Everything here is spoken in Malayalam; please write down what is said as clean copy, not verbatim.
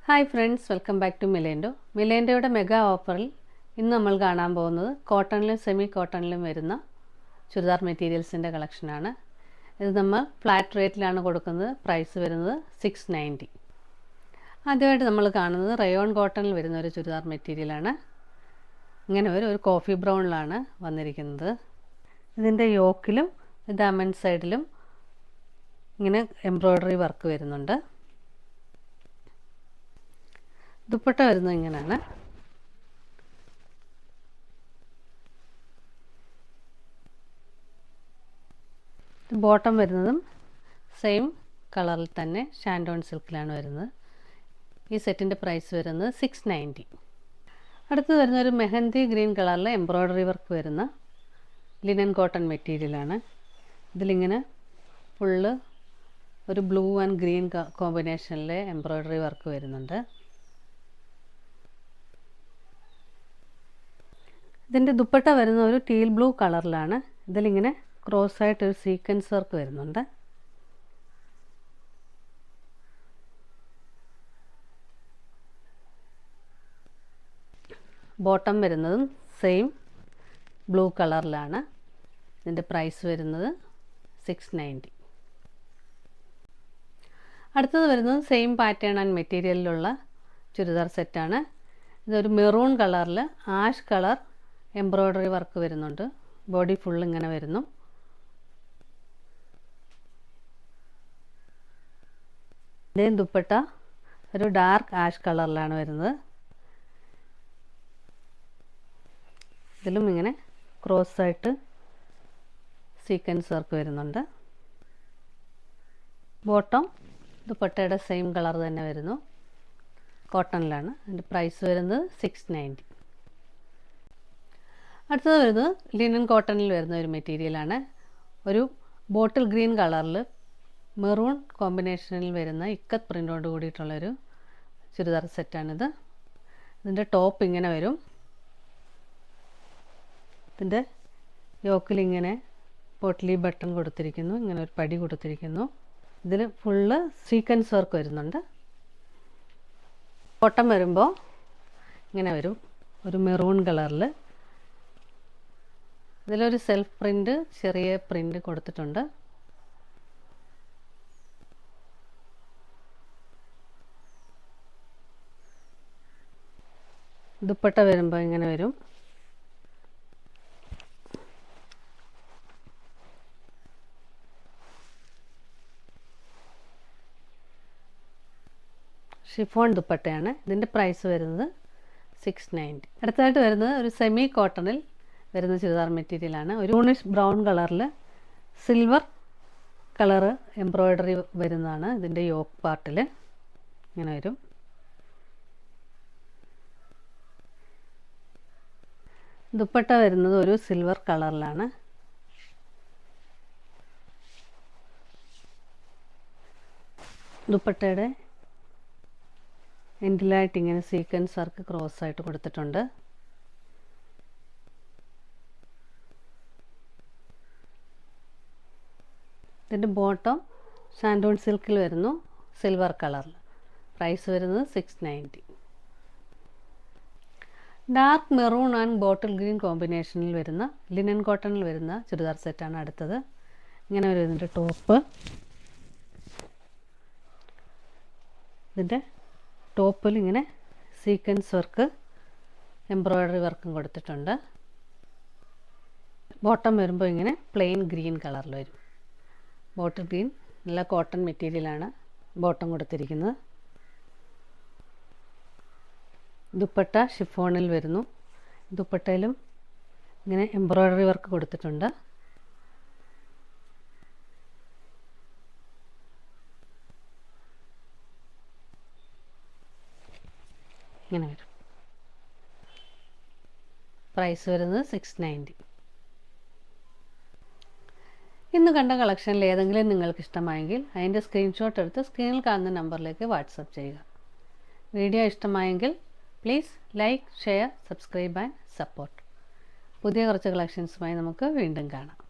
Hi friends, welcome back to Milendo. മിലേൻഡോയുടെ മെഗാ ഓഫറിൽ ഇന്ന് നമ്മൾ കാണാൻ പോകുന്നത് കോട്ടണിലും സെമി കോട്ടണിലും വരുന്ന ചുരിദാർ മെറ്റീരിയൽസിൻ്റെ കളക്ഷനാണ്. ഇത് നമ്മൾ ഫ്ലാറ്റ് റേറ്റിലാണ് കൊടുക്കുന്നത്. പ്രൈസ് വരുന്നത് 690. ആദ്യമായിട്ട് നമ്മൾ കാണുന്നത് റയോൺ കോട്ടണിൽ വരുന്ന ഒരു ചുരിദാർ മെറ്റീരിയലാണ്. ഇങ്ങനെ ഒരു കോഫി ബ്രൗണിലാണ് വന്നിരിക്കുന്നത്. ഇതിൻ്റെ യോക്കിലും ദാമൻ സൈഡിലും ഇങ്ങനെ എംബ്രോയ്ഡറി വർക്ക് വരുന്നുണ്ട്. ദുപ്പട്ട വരുന്നത് ഇങ്ങനെയാണ്. ബോട്ടം വരുന്നതും സെയിം കളറിൽ തന്നെ ഷാൻഡോൺ സിൽക്കിലാണ് വരുന്നത്. ഈ സെറ്റിൻ്റെ പ്രൈസ് വരുന്നത് 690. അടുത്ത് വരുന്ന ഒരു മെഹന്തി ഗ്രീൻ കളറിൽ എംബ്രോയ്ഡറി വർക്ക് വരുന്ന ലിനൻ കോട്ടൺ മെറ്റീരിയലാണ്. ഇതിലിങ്ങനെ ഫുള്ള് ഒരു ബ്ലൂ ആൻഡ് ഗ്രീൻ കോമ്പിനേഷനിലെ എംബ്രോയ്ഡറി വർക്ക് വരുന്നുണ്ട്. ഇതിൻ്റെ ദുപ്പട്ട വരുന്ന ഒരു ടീൽ ബ്ലൂ കളറിലാണ്. ഇതിലിങ്ങനെ ക്രോസ് ആയിട്ട് ഒരു സീക്വൻസ് വർക്ക് വരുന്നുണ്ട്. ബോട്ടം വരുന്നതും സെയിം ബ്ലൂ കളറിലാണ്. ഇതിൻ്റെ പ്രൈസ് വരുന്നത് 690. അടുത്തത് വരുന്നത് സെയിം പാറ്റേൺ ആൻഡ് മെറ്റീരിയലിലുള്ള ചുരിദാർ സെറ്റാണ്. ഇതൊരു മെറൂൺ കളറിൽ ആഷ് കളർ എംബ്രോയ്ഡറി വർക്ക് വരുന്നുണ്ട്. ബോഡി ഫുൾ ഇങ്ങനെ വരുന്നു. ഇതിൻ്റെ ദുപ്പട്ട ഒരു ഡാർക്ക് ആഷ് കളറിലാണ് വരുന്നത്. ഇതിലും ഇങ്ങനെ ക്രോസ് ആയിട്ട് സീക്വൻസ് വർക്ക് വരുന്നുണ്ട്. ബോട്ടം ദുപ്പട്ടയുടെ സെയിം കളർ തന്നെ വരുന്നു. കോട്ടണിലാണ്. അതിൻ്റെ പ്രൈസ് വരുന്നത് 690. അടുത്തത് വരുന്നത് ലിനൻ കോട്ടണിൽ വരുന്ന ഒരു മെറ്റീരിയലാണ്. ഒരു ബോട്ടിൽ ഗ്രീൻ കളറിൽ മെറൂൺ കോമ്പിനേഷനിൽ വരുന്ന ഇക്കത്ത് പ്രിൻ്റോട് കൂടിയിട്ടുള്ളൊരു ചുരിദാർ സെറ്റാണിത്. ഇതിൻ്റെ ടോപ്പ് ഇങ്ങനെ വരും. ഇതിൻ്റെ യോക്കിലിങ്ങനെ പോട്ട്ലി ബട്ടൺ കൊടുത്തിരിക്കുന്നു. ഇങ്ങനെ ഒരു പടി കൊടുത്തിരിക്കുന്നു. ഇതിൽ ഫുള്ള് സീക്വൻസ് വർക്ക് വരുന്നുണ്ട്. ബോട്ടം വരുമ്പോൾ ഇങ്ങനെ വരും, ഒരു മെറൂൺ കളറിൽ. ഇതിലൊരു സെൽഫ് പ്രിൻ്റ്, ചെറിയ പ്രിൻ്റ് കൊടുത്തിട്ടുണ്ട്. ദുപ്പട്ട വരുമ്പോൾ ഇങ്ങനെ വരും. ഷിഫോൺ ദുപ്പട്ടയാണ്. ഇതിൻ്റെ പ്രൈസ് വരുന്നത് 690. അടുത്തതായിട്ട് വരുന്നത് ഒരു സെമി കോട്ടണിൽ വരുന്ന ചുരിദാർ മെറ്റീരിയലാണ്. ഒരു ബ്രൗണിഷ് ബ്രൗൺ കളറിൽ സിൽവർ കളറ് എംബ്രോയ്ഡറി വരുന്നതാണ്. ഇതിൻ്റെ യോക്ക് പാർട്ടിൽ ഇങ്ങനെ വരും. ദുപ്പട്ട വരുന്നത് ഒരു സിൽവർ കളറിലാണ്. ദുപ്പട്ടയുടെ എൻഡിലായിട്ട് ഇങ്ങനെ സീക്വൻസ് വർക്ക് ക്രോസ് ആയിട്ട് കൊടുത്തിട്ടുണ്ട്. ഇതിൻ്റെ ബോട്ടം ഷാൻഡോൺ സിൽക്കിൽ വരുന്നു, സിൽവർ കളറിൽ. പ്രൈസ് വരുന്നത് 690. Dark maroon and bottle green കോമ്പിനേഷനിൽ വരുന്ന ലിനൻ കോട്ടണിൽ വരുന്ന ചുരിദാർ സെറ്റാണ് അടുത്തത്. ഇങ്ങനെ വരും ഇതിൻ്റെ ടോപ്പ്. ഇതിൻ്റെ ടോപ്പിൽ ഇങ്ങനെ സീക്വൻസ് വർക്ക് എംബ്രോയ്ഡറി വർക്കും കൊടുത്തിട്ടുണ്ട്. ബോട്ടം വരുമ്പോൾ ഇങ്ങനെ പ്ലെയിൻ ഗ്രീൻ കളറിൽ വരും. ബോട്ടിൽ ഗ്രീൻ, നല്ല കോട്ടൺ മെറ്റീരിയലാണ് ബോട്ടം കൊടുത്തിരിക്കുന്നത്. ദുപ്പട്ട ഷിഫോണിൽ വരുന്നു. ദുപ്പട്ടയിലും ഇങ്ങനെ എംബ്രോയ്ഡറി വർക്ക് കൊടുത്തിട്ടുണ്ട്. ഇങ്ങനെ വരും. പ്രൈസ് വരുന്നത് 690. ഇന്ന് കണ്ട കളക്ഷനിൽ ഏതെങ്കിലും നിങ്ങൾക്ക് ഇഷ്ടമായെങ്കിൽ അതിൻ്റെ സ്ക്രീൻഷോട്ട് എടുത്ത് സ്ക്രീനിൽ കാണുന്ന നമ്പറിലേക്ക് വാട്സപ്പ് ചെയ്യുക. വീഡിയോ ഇഷ്ടമായെങ്കിൽ please like, share, subscribe and support. പുതിയ കുറച്ച് കളക്ഷൻസുമായി നമുക്ക് വീണ്ടും കാണാം.